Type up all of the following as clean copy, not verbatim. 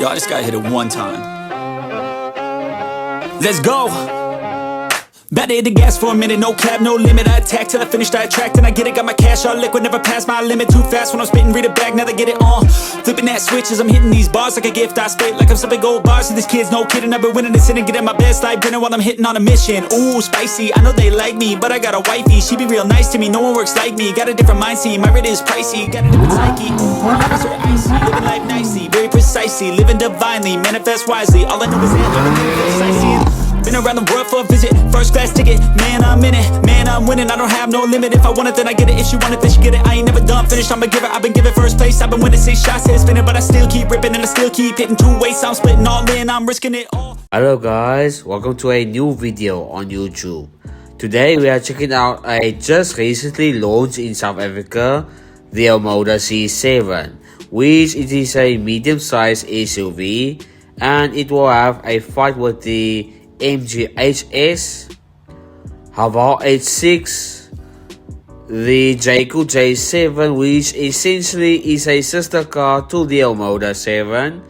Yo, I just gotta hit it one time. Let's go! About to hit the gas for a minute, no cap, no limit. I attack till I finish, I attract and I get it. Got my cash all liquid, never pass my limit. Too fast when I'm spitting, read it back, now they get it on. Flipping that switch as I'm hitting these bars like a gift. I spit like I'm some big old bars. See these kids, no kidding. I've been winning this and getting my best life dinner while I'm hitting on a mission. Ooh, spicy, I know they like me, but I got a wifey. She be real nice to me, no one works like me. Got a different mindset, my rate is pricey. Got a different psyche, ooh, never so icy. Living life nicely, very precisely. Living divinely, manifest wisely. All I know is that been around the world for a visit, first class ticket, man I'm in it, man I'm winning, I don't have no limit, if I want it then I get it, if she want it then she get it, I ain't never done finished, I'm a giver, I've been given first place, I've been winning 6 shots, head spinning, but I still keep ripping and I still keep hitting 2 ways, I'm splitting all in, I'm risking it all. Hello guys, welcome to a new video on YouTube. Today we are checking out a just recently launched in South Africa, the Omoda C7, which it is a medium-sized SUV and it will have a fight with the MG HS, Haval H6, the Jaecoo J7, which essentially is a sister car to the Omoda 7,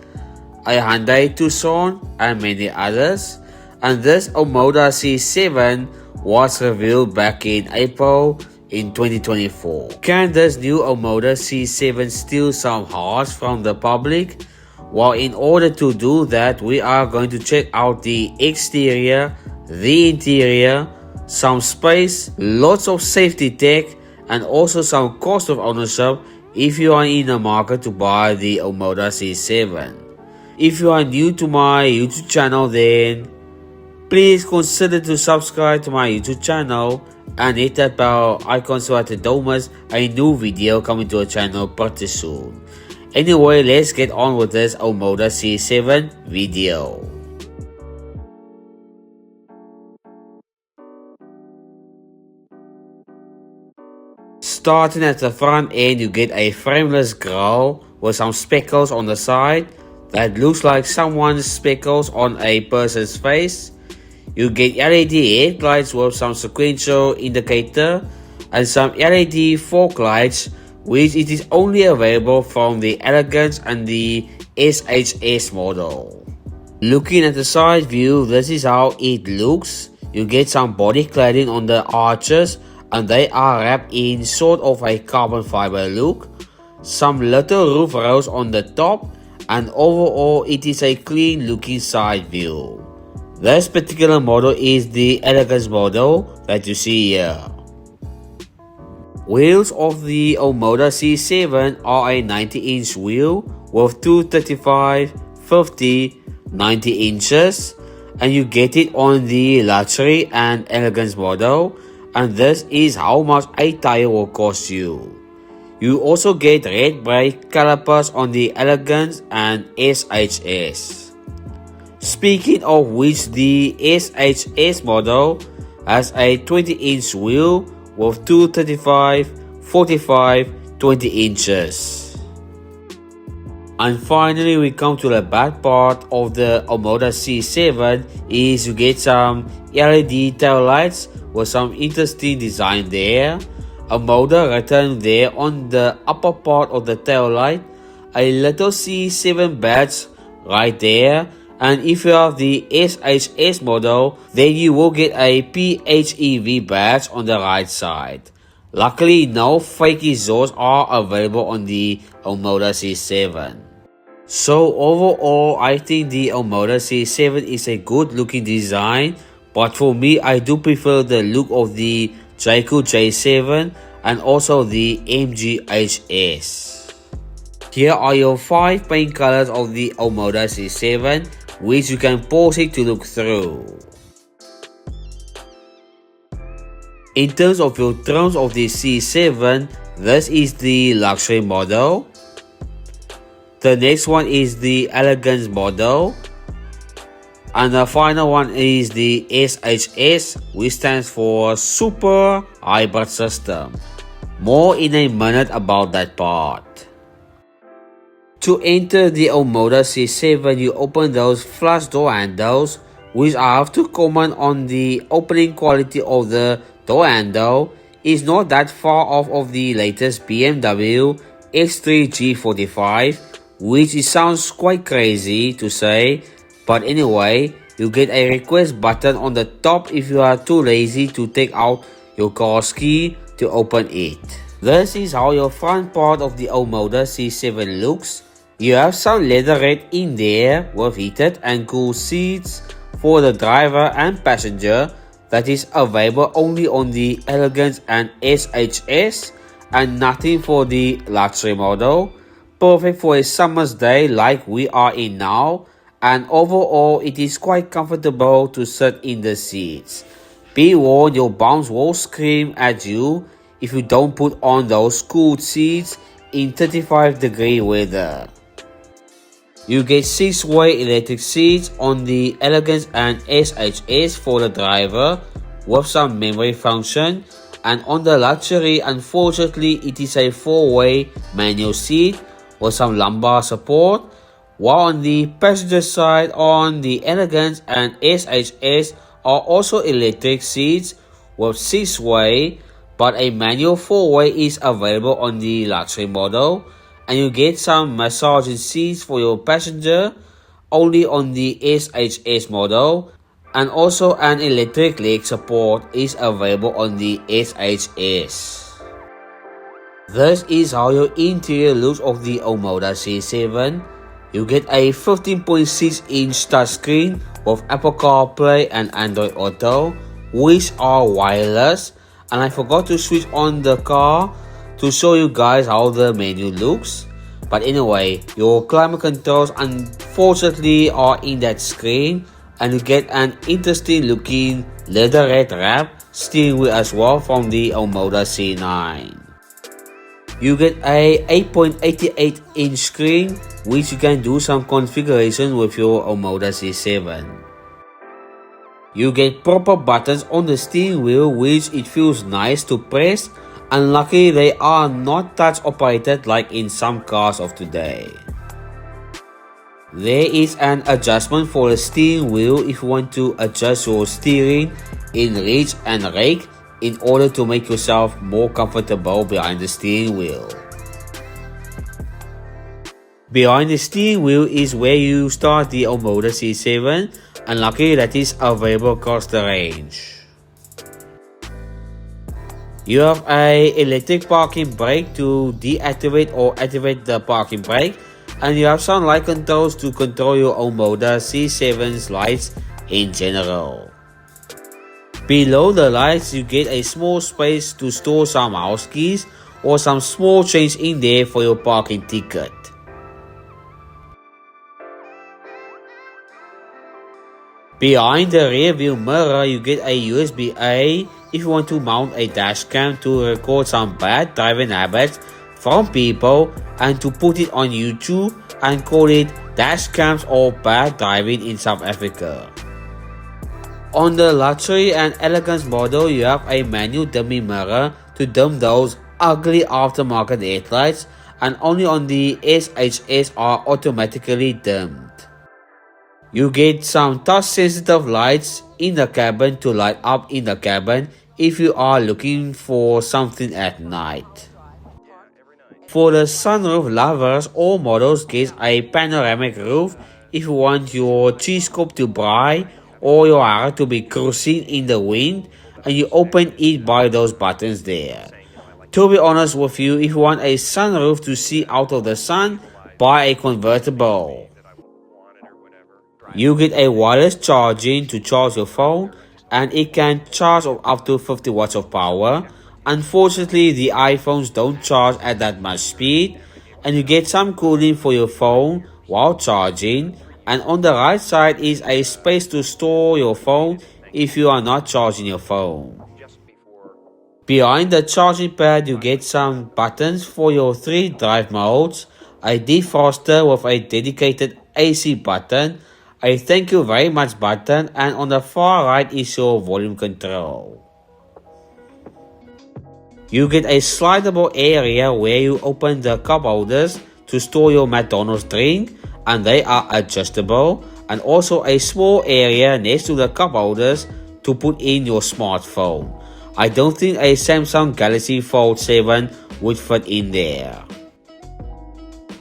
a Hyundai Tucson, and many others. And this Omoda C7 was revealed back in April in 2024. Can this new Omoda C7 steal some hearts from the public? Well, in order to do that, we are going to check out the exterior, the interior, some space, lots of safety tech, and also some cost of ownership if you are in the market to buy the Omoda C7. If you are new to my YouTube channel, then please consider to subscribe to my YouTube channel and hit that bell icon so that you don't miss a new video coming to our channel pretty soon. Anyway, let's get on with this Omoda C7 video. Starting at the front end, you get a frameless grille with some speckles on the side that looks like someone's speckles on a person's face. You get LED headlights with some sequential indicator and some LED fog lights, which it is only available from the Elegance and the SHS model. Looking at the side view, this is how it looks. You get some body cladding on the arches and they are wrapped in sort of a carbon fiber look. Some little roof rails on the top, and overall it is a clean looking side view. This particular model is the Elegance model that you see here. Wheels of the Omoda C7 are a 90-inch wheel with 235, 50, 90 inches, and you get it on the luxury and elegance model, and this is how much a tire will cost you. You also get red brake calipers on the Elegance and SHS. Speaking of which, the SHS model has a 20-inch wheel with 235, 45, 20 inches. And finally, we come to the back part of the Omoda C7 is you get some LED tail lights with some interesting design there. Omoda written there on the upper part of the tail light, a little C7 badge right there. And if you have the SHS model, then you will get a PHEV badge on the right side. Luckily, no fake exhausts are available on the Omoda C7. So overall, I think the Omoda C7 is a good looking design, but for me, I do prefer the look of the Jaecoo J7 and also the MG HS. Here are your 5 paint colors of the Omoda C7, which you can pause it to look through. In terms of your trims of the C7, this is the luxury model. The next one is the elegance model. And the final one is the SHS, which stands for Super Hybrid System. More in a minute about that part. To enter the Omoda C7, you open those flush door handles, which I have to comment on the opening quality of the door handle. Is not that far off of the latest BMW X3 G45, which it sounds quite crazy to say, but anyway, you get a request button on the top if you are too lazy to take out your car's key to open it. This is how your front part of the Omoda C7 looks. You have some leatherette in there with heated and cool seats for the driver and passenger that is available only on the Elegance and SHS and nothing for the luxury model. Perfect for a summer's day like we are in now, and overall it is quite comfortable to sit in the seats. Be warned, your bums will scream at you if you don't put on those cool seats in 35-degree weather. You get 6-way electric seats on the Elegance and SHS for the driver with some memory function, and on the luxury unfortunately it is a 4-way manual seat with some lumbar support, while on the passenger side on the Elegance and SHS are also electric seats with 6-way, but a manual 4-way is available on the luxury model, and you get some massaging seats for your passenger only on the SHS model, and also an electric leg support is available on the SHS. This is how your interior looks of the Omoda C7. You get a 15.6-inch touchscreen with Apple CarPlay and Android Auto, which are wireless, and I forgot to switch on the car to show you guys how the menu looks. But anyway, your climate controls unfortunately are in that screen, and you get an interesting looking leatherette wrap steering wheel as well from the Omoda C9. You get a 8.88-inch screen which you can do some configuration with your Omoda C7. You get proper buttons on the steering wheel which it feels nice to press, and luckily they are not touch operated like in some cars of today. There is an adjustment for the steering wheel if you want to adjust your steering in reach and rake in order to make yourself more comfortable behind the steering wheel. Behind the steering wheel is where you start the Omoda C7, and luckily that is available across the range. You have a electric parking brake to deactivate or activate the parking brake, and you have some light controls to control your Omoda C7's lights in general. Below the lights you get a small space to store some house keys or some small change in there for your parking ticket. Behind the rear view mirror you get a USB-A if you want to mount a dash cam to record some bad driving habits from people and to put it on YouTube and call it dash cams or bad driving in South Africa. On the luxury and elegance model you have a manual dummy mirror to dim those ugly aftermarket headlights, and only on the SHS are automatically dimmed. You get some touch sensitive lights in the cabin to light up in the cabin if you are looking for something at night. For the sunroof lovers, all models get a panoramic roof if you want your cheese scoop to bright or your hair to be cruising in the wind, and you open it by those buttons there. To be honest with you, if you want a sunroof to see out of the sun, buy a convertible. You get a wireless charging to charge your phone, and it can charge up to 50 watts of power. Unfortunately, the iPhones don't charge at that much speed, and you get some cooling for your phone while charging, and on the right side is a space to store your phone if you are not charging your phone. Behind the charging pad you get some buttons for your 3 drive modes, a defroster with a dedicated AC button, a thank you very much button, and on the far right is your volume control. You get a slidable area where you open the cup holders to store your McDonald's drink, and they are adjustable, and also a small area next to the cup holders to put in your smartphone. I don't think a Samsung Galaxy Fold 7 would fit in there.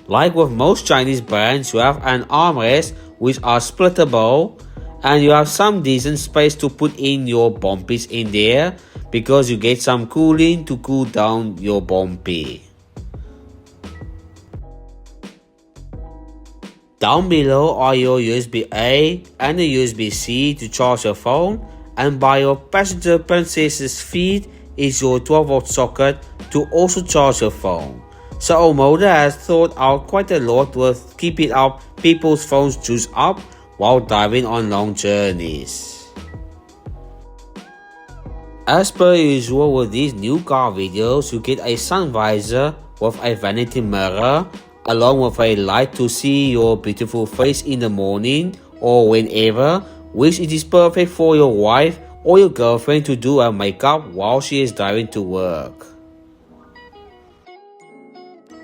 Like with most Chinese brands, you have an armrest which are splittable, and you have some decent space to put in your bumpies in there because you get some cooling to cool down your bumpy. Down below are your USB-A and a USB-C to charge your phone, and by your passenger princess's feet is your 12-volt socket to also charge your phone. So Omoda has thought out quite a lot with keeping up people's phones juiced up while driving on long journeys. As per usual with these new car videos, you get a sun visor with a vanity mirror along with a light to see your beautiful face in the morning or whenever, which it is perfect for your wife or your girlfriend to do her makeup while she is driving to work.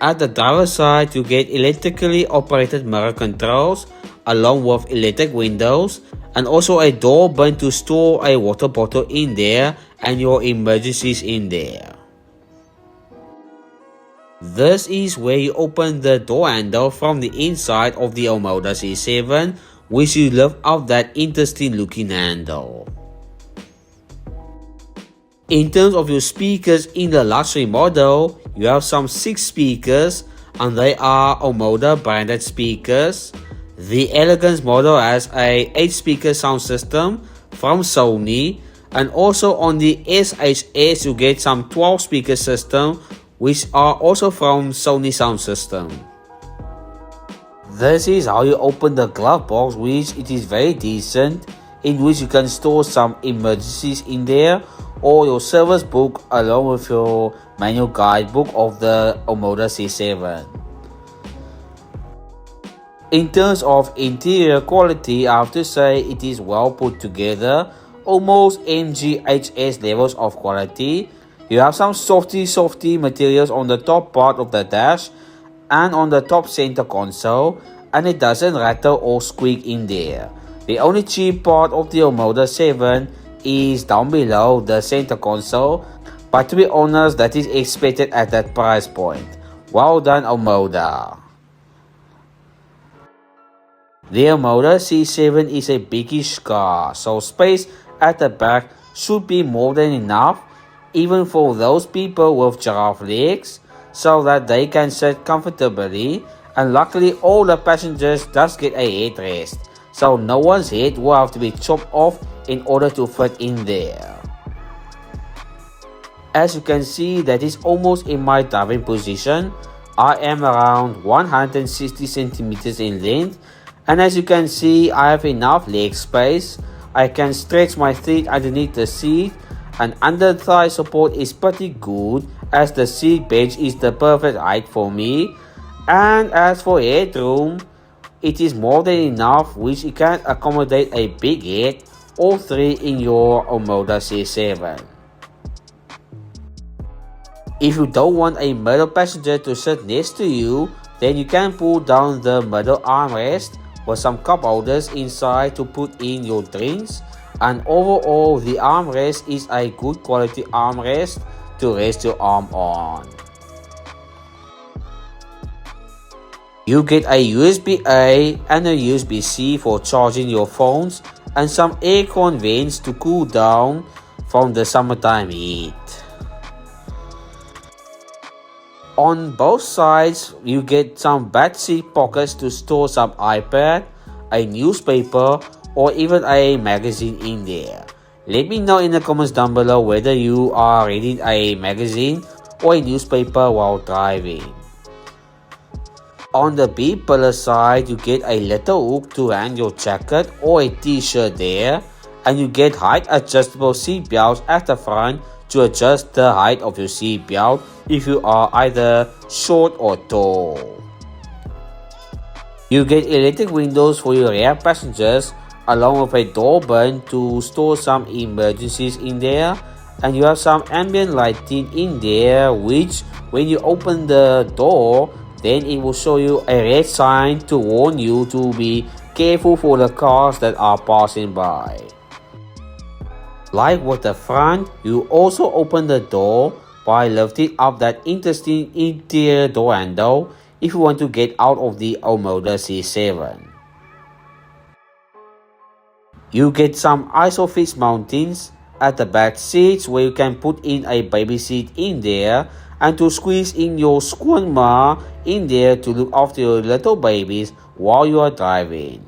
At the driver's side, you get electrically operated mirror controls along with electric windows, and also a door button to store a water bottle in there and your emergencies in there. This is where you open the door handle from the inside of the Omoda C7, which you lift up that interesting looking handle. In terms of your speakers in the luxury model, you have some 6 speakers and they are Omoda branded speakers. The elegance model has a 8 speaker sound system from Sony, and also on the SHS you get some 12 speaker system which are also from Sony sound system. This is how you open the glove box, which it is very decent, in which you can store some emergencies in there or your service book along with your manual guidebook of the Omoda C7. In terms of interior quality, I have to say it is well put together, almost MGHS levels of quality. You have some softy materials on the top part of the dash and on the top center console, and it doesn't rattle or squeak in there. The only cheap part of the Omoda 7 is down below the center console, but to be honest, that is expected at that price point. Well done, Omoda. The Omoda C7 is a biggish car, so space at the back should be more than enough, even for those people with giraffe legs, so that they can sit comfortably, and luckily all the passengers does get a headrest, so no one's head will have to be chopped off in order to fit in there. As you can see, that is almost in my driving position. I am around 160 centimeters in length, and as you can see, I have enough leg space. I can stretch my feet underneath the seat, and under thigh support is pretty good as the seat bench is the perfect height for me. And as for headroom, it is more than enough, which you can accommodate a big head or 3 in your Omoda C7. If you don't want a middle passenger to sit next to you, then you can pull down the middle armrest with some cup holders inside to put in your drinks, and overall the armrest is a good quality armrest to rest your arm on. You get a USB-A and a USB-C for charging your phones, and some aircon vents to cool down from the summertime heat. On both sides, you get some back seat pockets to store some iPad, a newspaper, or even a magazine in there. Let me know in the comments down below whether you are reading a magazine or a newspaper while driving. On the B-pillar side, you get a little hook to hang your jacket or a t-shirt there, and you get height adjustable seat belts at the front to adjust the height of your seat belt if you are either short or tall. You get electric windows for your rear passengers along with a door button to store some emergencies in there, and you have some ambient lighting in there, which when you open the door, then it will show you a red sign to warn you to be careful for the cars that are passing by. Like with the front, you also open the door by lifting up that interesting interior door handle, if you want to get out of the Omoda C7. You get some ISOFIX mountings at the back seats where you can put in a baby seat in there and to squeeze in your squirma in there to look after your little babies while you are driving.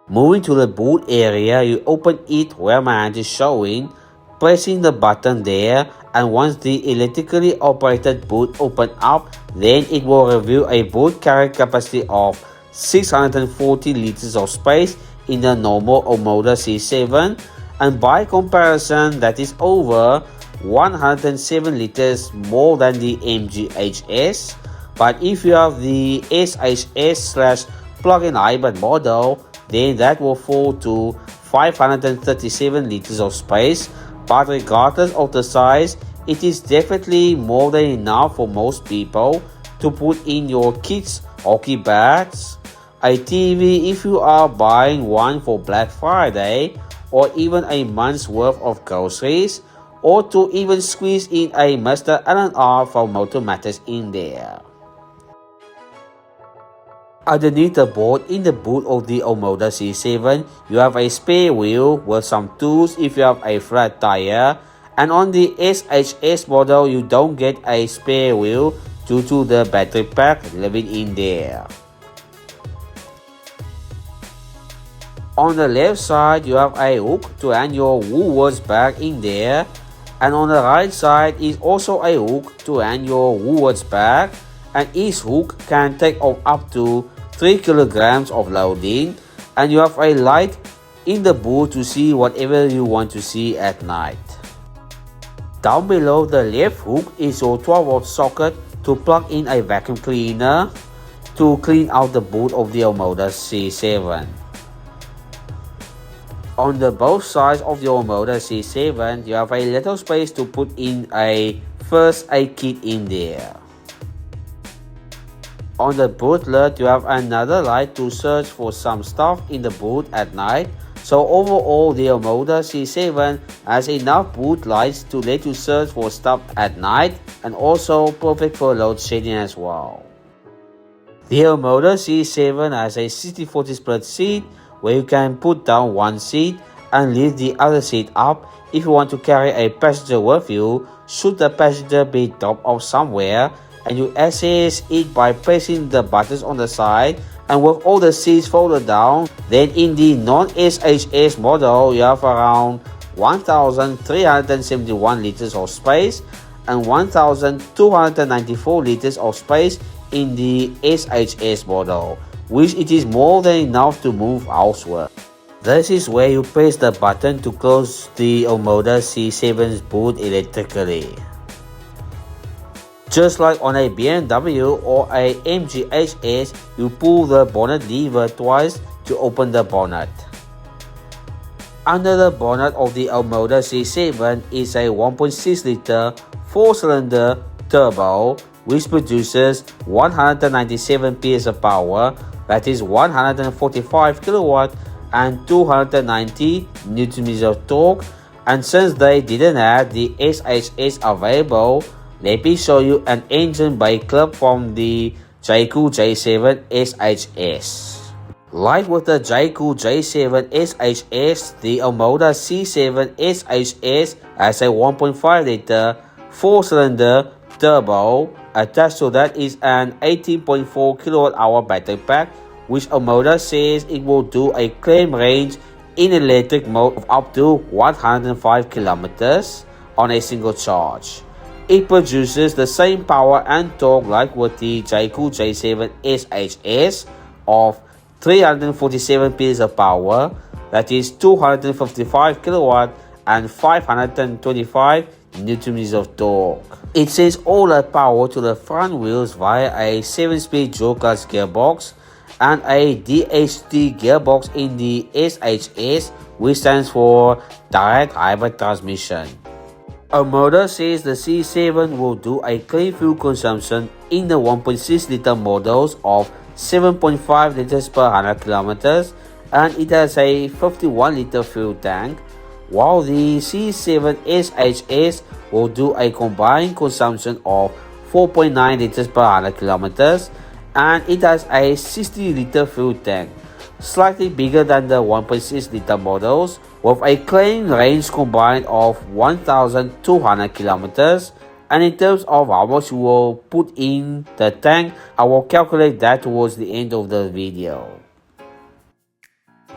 Moving to the boot area, you open it where my hand is showing, pressing the button there, and once the electrically operated boot open up, then it will reveal a boot carrying capacity of 640 liters of space in the normal Omoda C7, and by comparison that is over 107 liters more than the MGHS. But if you have the SHS / plug-in hybrid model, then that will fall to 537 liters of space. But regardless of the size, it is definitely more than enough for most people to put in your kids' hockey bags, a TV if you are buying one for Black Friday, or even a month's worth of groceries, or to even squeeze in a Mr. L&R from Motor Matters in there. Underneath the board in the boot of the Omoda C7, you have a spare wheel with some tools if you have a flat tire, and on the SHS model you don't get a spare wheel due to the battery pack living in there. On the left side you have a hook to hang your Woolworths bag in there, and on the right side is also a hook to hang your Woolworths bag, and each hook can take up to 3 kilograms of loading, and you have a light in the boot to see whatever you want to see at night. Down below the left hook is your 12-volt socket to plug in a vacuum cleaner to clean out the boot of the Omoda C7. On the both sides of your Omoda C7, you have a little space to put in a first aid kit in there. On the boot lid, you have another light to search for some stuff in the boot at night. So overall, the Omoda C7 has enough boot lights to let you search for stuff at night, and also perfect for load shedding as well. The Omoda C7 has a 60-40 split seat where you can put down one seat and leave the other seat up if you want to carry a passenger with you should the passenger be dropped off somewhere, and you access it by pressing the buttons on the side, and with all the seats folded down. Then in the non-SHS model you have around 1,371 liters of space and 1,294 liters of space in the SHS model, which it is more than enough to move house with. This is where you press the button to close the Omoda C7's boot electrically. Just like on a BMW or a MGHS, you pull the bonnet lever twice to open the bonnet. Under the bonnet of the Omoda C7 is a 1.6 liter 4-cylinder turbo which produces 197 PS of power, that is 145 kilowatt and 290 Nm of torque. And since they didn't have the SHS available, let me show you an engine bay clip from the Jaecoo J7 SHS. Like with the Jaecoo J7 SHS, the Omoda C7 SHS has a 1.5 liter 4-cylinder turbo. Attached to that is an 18.4 kWh battery pack, which Omoda says it will do a claim range in electric mode of up to 105 kilometers on a single charge. It produces the same power and torque like with the Jaecoo J7 SHS of 347 PS of power, that is 255 kilowatt and 525 Nm of torque. It sends all that power to the front wheels via a 7-speed dual-clutch gearbox and a DHT gearbox in the SHS, which stands for direct hybrid transmission. Omoda says the C7 will do a clean fuel consumption in the 1.6 liter models of 7.5 liters per 100 kilometers, and it has a 51 liter fuel tank, while the C7 SHS will do a combined consumption of 4.9 liters per 100 kilometers, and it has a 60-liter fuel tank, slightly bigger than the 1.6-liter models, with a claimed range combined of 1,200 kilometers. And in terms of how much you will put in the tank, I will calculate that towards the end of the video.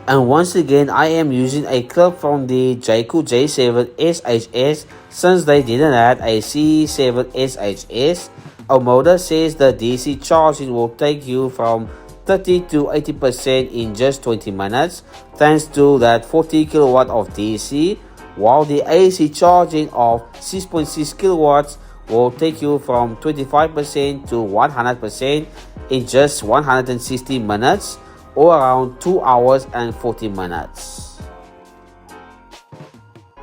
And once again, I am using a clip from the Jaecoo J7 SHS since they didn't have a C7 SHS. Omoda says the DC charging will take you from 30 to 80% in just 20 minutes thanks to that 40 kilowatt of DC, while the AC charging of 6.6 kilowatts will take you from 25% to 100% in just 160 minutes, or around 2 hours and 40 minutes.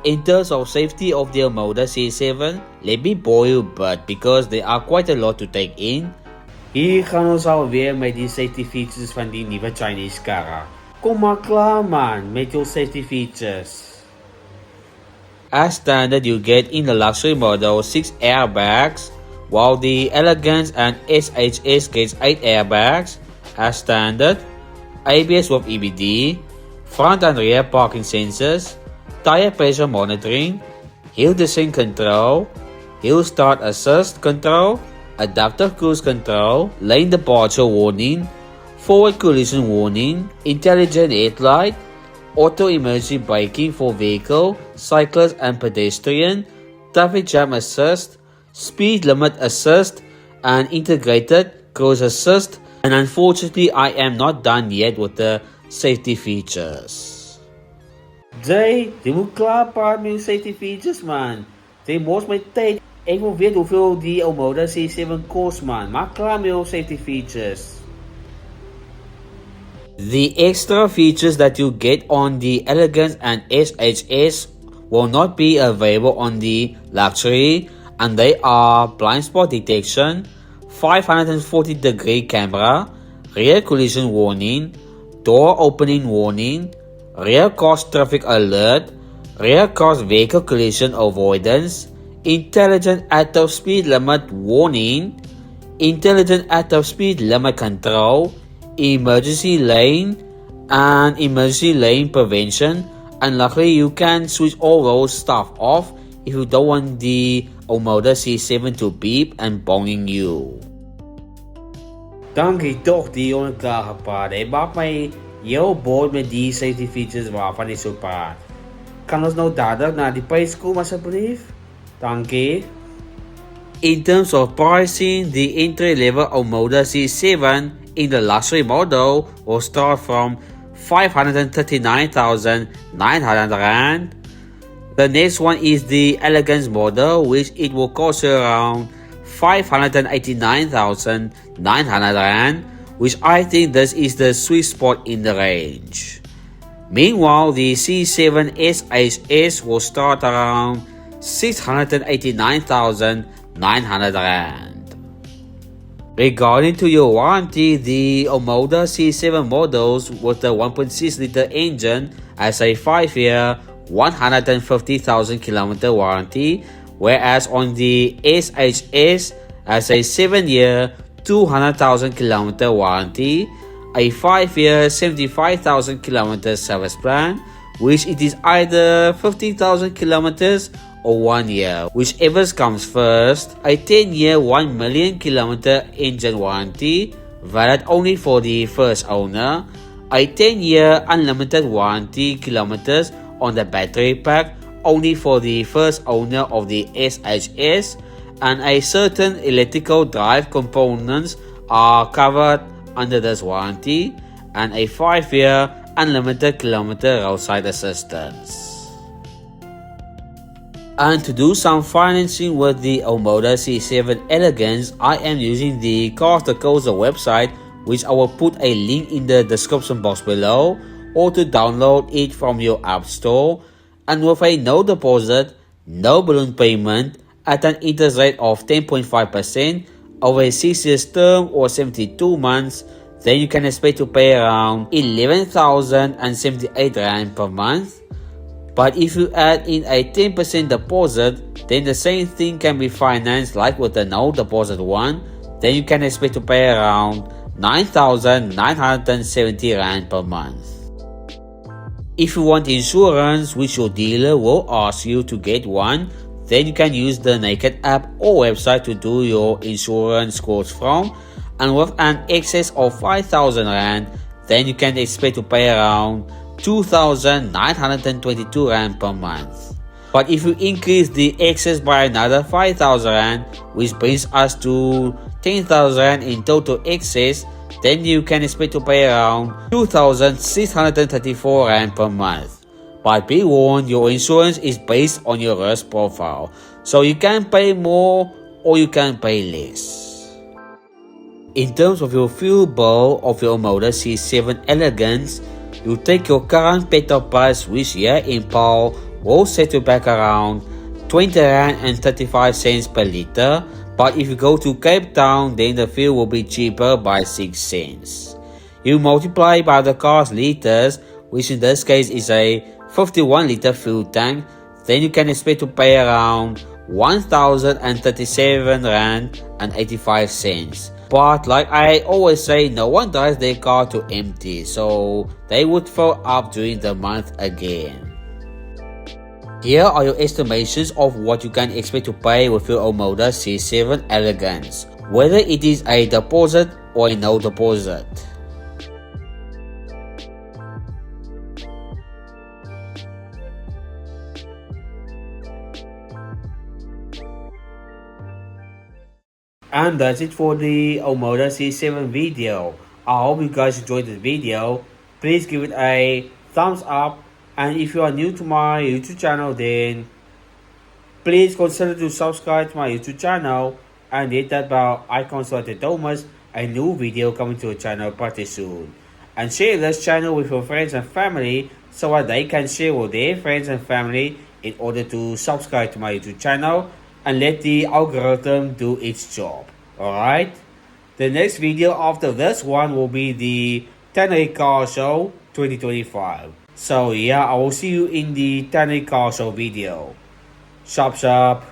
In terms of safety of the Omoda C7, let me bore you a bit because there are quite a lot to take in. Hier gaan ons alweer met die safety features van die nieuwe Chinese karre. Kom maar klaar man met your safety features. As standard, you get in the luxury model 6 airbags, while the Elegance and SHS gets 8 airbags. As standard, ABS with EBD, front and rear parking sensors, tire pressure monitoring, hill descent control, hill start assist control, adaptive cruise control, lane departure warning, forward collision warning, intelligent headlight, auto emergency braking for vehicle, cyclist and pedestrian, traffic jam assist, speed limit assist, and integrated cruise assist. And unfortunately, I am not done yet with the safety features. Jay, jy moet klaar praat met die safety features man. Jy mos my tyd. Ek wil weet hoeveel die Omoda C7 kos man. Maak klaar met jou safety features. The extra features that you get on the Elegance and SHS will not be available on the luxury, and they are blind spot detection, 540-degree camera, rear collision warning, door opening warning, rear cross traffic alert, rear cross vehicle collision avoidance, intelligent active speed limit warning, intelligent active speed limit control, emergency lane, and emergency lane prevention. And luckily you can switch all those stuff off if you don't want the Omoda C7 to beep and bonging you. Dankie toch die jongen klaar gepraat. Hij maakt mij heel boord met die safety features waarvan hij zo praat. Kan ons nou dadelijk naar die prijs komen alsjeblieft? Dankie. In terms of pricing, the entry level Omoda C7 in the luxury model will start from 539,900 Rand. The next one is the Elegance model, which it will cost you around 589,900 Rand, which I think this is the sweet spot in the range. Meanwhile, the C7 SHS will start around 689,900 Rand. Regarding to your warranty, the Omoda C7 models with the 1.6-liter engine has a 5-year, 150,000 km warranty, whereas on the SHS has a 7-year, 200,000 km warranty, a 5-year, 75,000 km service plan, which it is either 50,000 km or 1 year, whichever comes first, a 10-year, 1 million km engine warranty, valid only for the first owner, a 10-year unlimited warranty kilometers on the battery pack only for the first owner of the SHS, and a certain electrical drive components are covered under this warranty, and a 5-year unlimited kilometer roadside assistance. And to do some financing with the Omoda C7 Elegance, I am using the Cars the Coaster website, which I will put a link in the description box below, or to download it from your app store, and with a no deposit, no balloon payment at an interest rate of 10.5% over a 6 years term or 72 months, then you can expect to pay around 11,078 Rand per month. But if you add in a 10% deposit, then the same thing can be financed like with the no deposit one. Then you can expect to pay around 9,970 Rand per month. If you want insurance, which your dealer will ask you to get one, then you can use the Naked app or website to do your insurance quotes from. And with an excess of 5,000 Rand, then you can expect to pay around 2,922 Rand per month. But if you increase the excess by another 5,000 Rand, which brings us to 10,000 Rand in total excess, then you can expect to pay around 2,634 Rand per month. But be warned, your insurance is based on your risk profile, so you can pay more or you can pay less. In terms of your fuel bill of your Omoda C7 Elegance, you take your current petrol price, which here in Paul will set you back around 20 Rand and 35 cents per liter. But if you go to Cape Town, then the fuel will be cheaper by 6 cents. You multiply by the car's liters, which in this case is a 51 liter fuel tank, then you can expect to pay around 1,037 Rand and 85 cents. But like I always say, no one drives their car to empty, so they would fill up during the month again. Here are your estimations of what you can expect to pay with your Omoda C7 Elegance, whether it is a deposit or a no deposit. And that's it for the Omoda C7 video. I hope you guys enjoyed this video. Please give it a thumbs up. And if you are new to my YouTube channel, then please consider to subscribe to my YouTube channel and hit that bell icon so that Thomas a new video coming to your channel pretty soon. And share this channel with your friends and family so that they can share with their friends and family in order to subscribe to my YouTube channel and let the algorithm do its job. Alright? The next video after this one will be the Tannery Car Show 2025. So yeah, I will see you in the Tannery Car Show video. Shop shop.